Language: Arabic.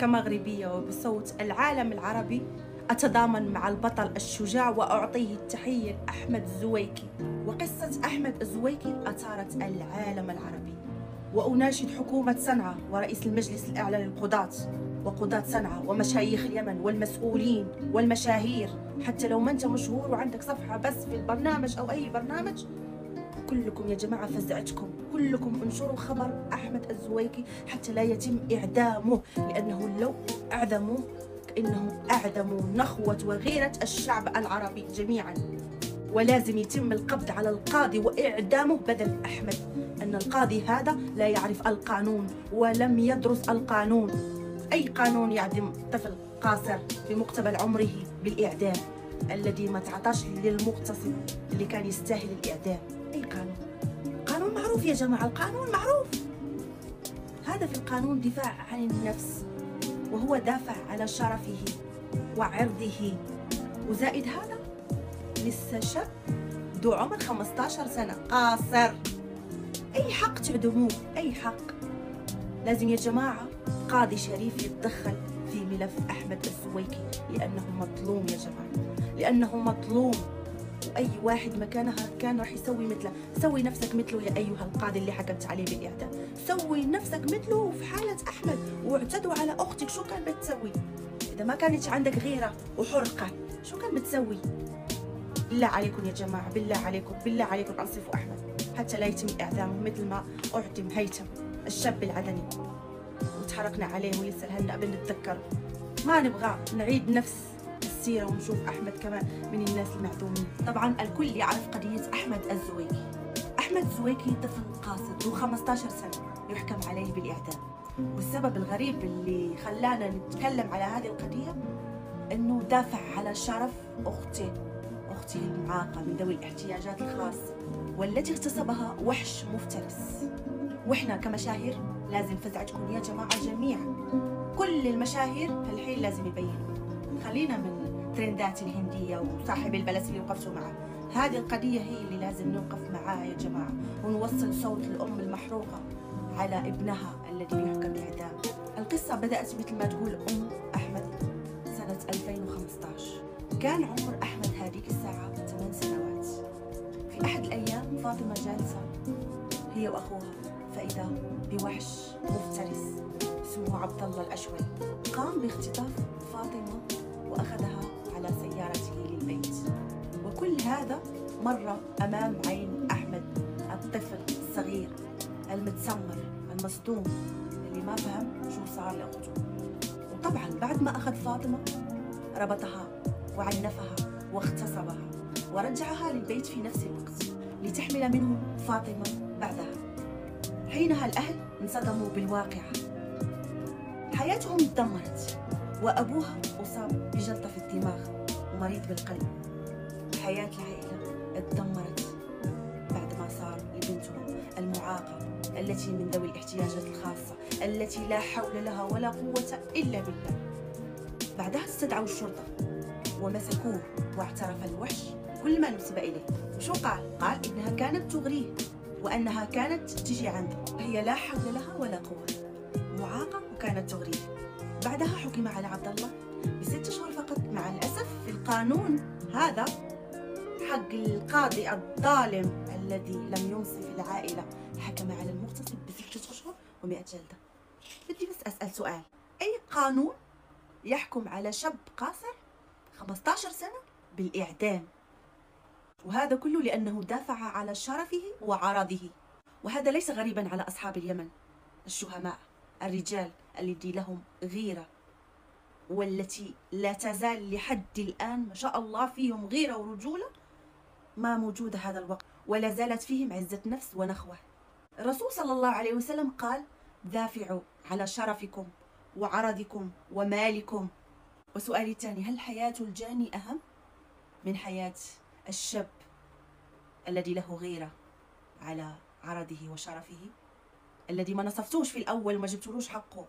كمغربية وبصوت العالم العربي أتضامن مع البطل الشجاع وأعطيه التحية لأحمد الزويكي. وقصة أحمد الزويكي أثارت العالم العربي، وأناشد حكومة صنعاء ورئيس المجلس الأعلى للقضاة وقضاة صنعاء ومشايخ اليمن والمسؤولين والمشاهير، حتى لو ما أنت مشهور وعندك صفحة بس في البرنامج أو أي برنامج، كلكم يا جماعة فزعتكم، كلكم انشروا خبر أحمد الزويكي حتى لا يتم إعدامه، لأنه لو أعدموه كأنهم أعدموا نخوة وغيرة الشعب العربي جميعا. ولازم يتم القبض على القاضي وإعدامه بدل أحمد، أن القاضي هذا لا يعرف القانون ولم يدرس القانون. أي قانون يعدم طفل قاصر في مقتبل عمره بالإعدام، الذي ما تعطاش للمغتصب اللي كان يستاهل الإعدام؟ أي قانون؟ قانون معروف يا جماعة، القانون معروف. هذا في القانون دفاع عن النفس، وهو دافع على شرفه وعرضه. وزائد هذا لسه شاب ذو عمر 15 سنة قاصر. أي حق تعدموه؟ أي حق؟ لازم يا جماعة قاضي شريف يتدخل في ملف أحمد الزويكي، لأنه مظلوم يا جماعة، لأنه مظلوم. وأي واحد مكانها كان راح يسوي مثله. سوي نفسك مثله يا أيها القاضي اللي حكمت عليه بالإعدام، سوي نفسك مثله في حالة أحمد. واعتدوا على أختك، شو كان بتسوي؟ إذا ما كانت عندك غيرة وحرقة شو كان بتسوي؟ بالله عليكم يا جماعة، بالله عليكم، بالله عليكم أنصفوا أحمد حتى لا يتم إعدامه مثل ما أعدم هيثم الشاب العدني وتحركنا عليه ولسه لهلا بنتذكر. ما نبغى نعيد نفس السيرة ونشوف أحمد كمان من الناس المعدومين. طبعا الكل يعرف قضية أحمد الزويكي. أحمد الزويكي طفل قاصر ذو 15 سنة يحكم عليه بالإعدام. والسبب الغريب اللي خلانا نتكلم على هذه القضية أنه دافع على شرف أخته المعاقة من ذوي الاحتياجات الخاصة، والتي اغتصبها وحش مفترس. وإحنا كمشاهير لازم فزعتكم يا جماعة جميعا، كل المشاهير هالحين لازم يبينوا. خلينا من ترندات الهندية وصاحب البلس اللي وقفتوا معه، هذه القضية هي اللي لازم نوقف معاها يا جماعة، ونوصل صوت الأم المحروقة على ابنها الذي يحكم بإعدام. القصة بدأت مثل ما تقول أم أحمد سنة 2015. كان عمر أحمد هذيك الساعة 8 سنوات. في أحد الأيام فاطمة جالسة هي وأخوها، فإذا بوحش مفترس اسمه عبد الله الأشول قام باختطاف فاطمة وأخذها على سيارته للبيت. وكل هذا مر أمام عين أحمد الطفل الصغير المتسمر المصدوم اللي ما فهم شو صار لأخته. وطبعا بعد ما أخذ فاطمة ربطها وعنفها واغتصبها ورجعها للبيت في نفس الوقت لتحمل منه فاطمة بعدها. حينها الأهل انصدموا بالواقعة، حياتهم تدمرت، وأبوها أصاب بجلطة في الدماغ ومريض بالقلب. حياة العائلة اتدمرت بعد ما صار لبنتهم المعاقة التي من ذوي الاحتياجات الخاصة التي لا حول لها ولا قوة إلا بالله. بعدها استدعوا الشرطة ومسكوه، واعترف الوحش كل ما نسب إليه. وشو قال؟ قال إنها كانت تغريه وأنها كانت تجي عنده، هي لا حول لها ولا قوة، معاقة وكانت تغريه. بعدها حكم على عبد الله ب6 شهور فقط. مع الأسف في القانون هذا حق القاضي الظالم الذي لم ينصف العائلة حكم على المغتصب ب6 أشهر و100 جلدة. بدي بس أسأل سؤال، أي قانون يحكم على شاب قاصر 15 سنة بالإعدام؟ وهذا كله لأنه دافع على شرفه وعرضه. وهذا ليس غريبا على أصحاب اليمن الشهماء، الرجال الذي لهم غيرة، والتي لا تزال لحد الآن ما شاء الله فيهم غيرة ورجولة ما موجودة هذا الوقت، ولا زالت فيهم عزة نفس ونخوة. الرسول صلى الله عليه وسلم قال: دافعوا على شرفكم وعرضكم ومالكم. وسؤالي الثاني، هل حياة الجاني أهم من حياة الشاب الذي له غيرة على عرضه وشرفه، الذي ما نصفتوش في الأول وما جبتلوش حقه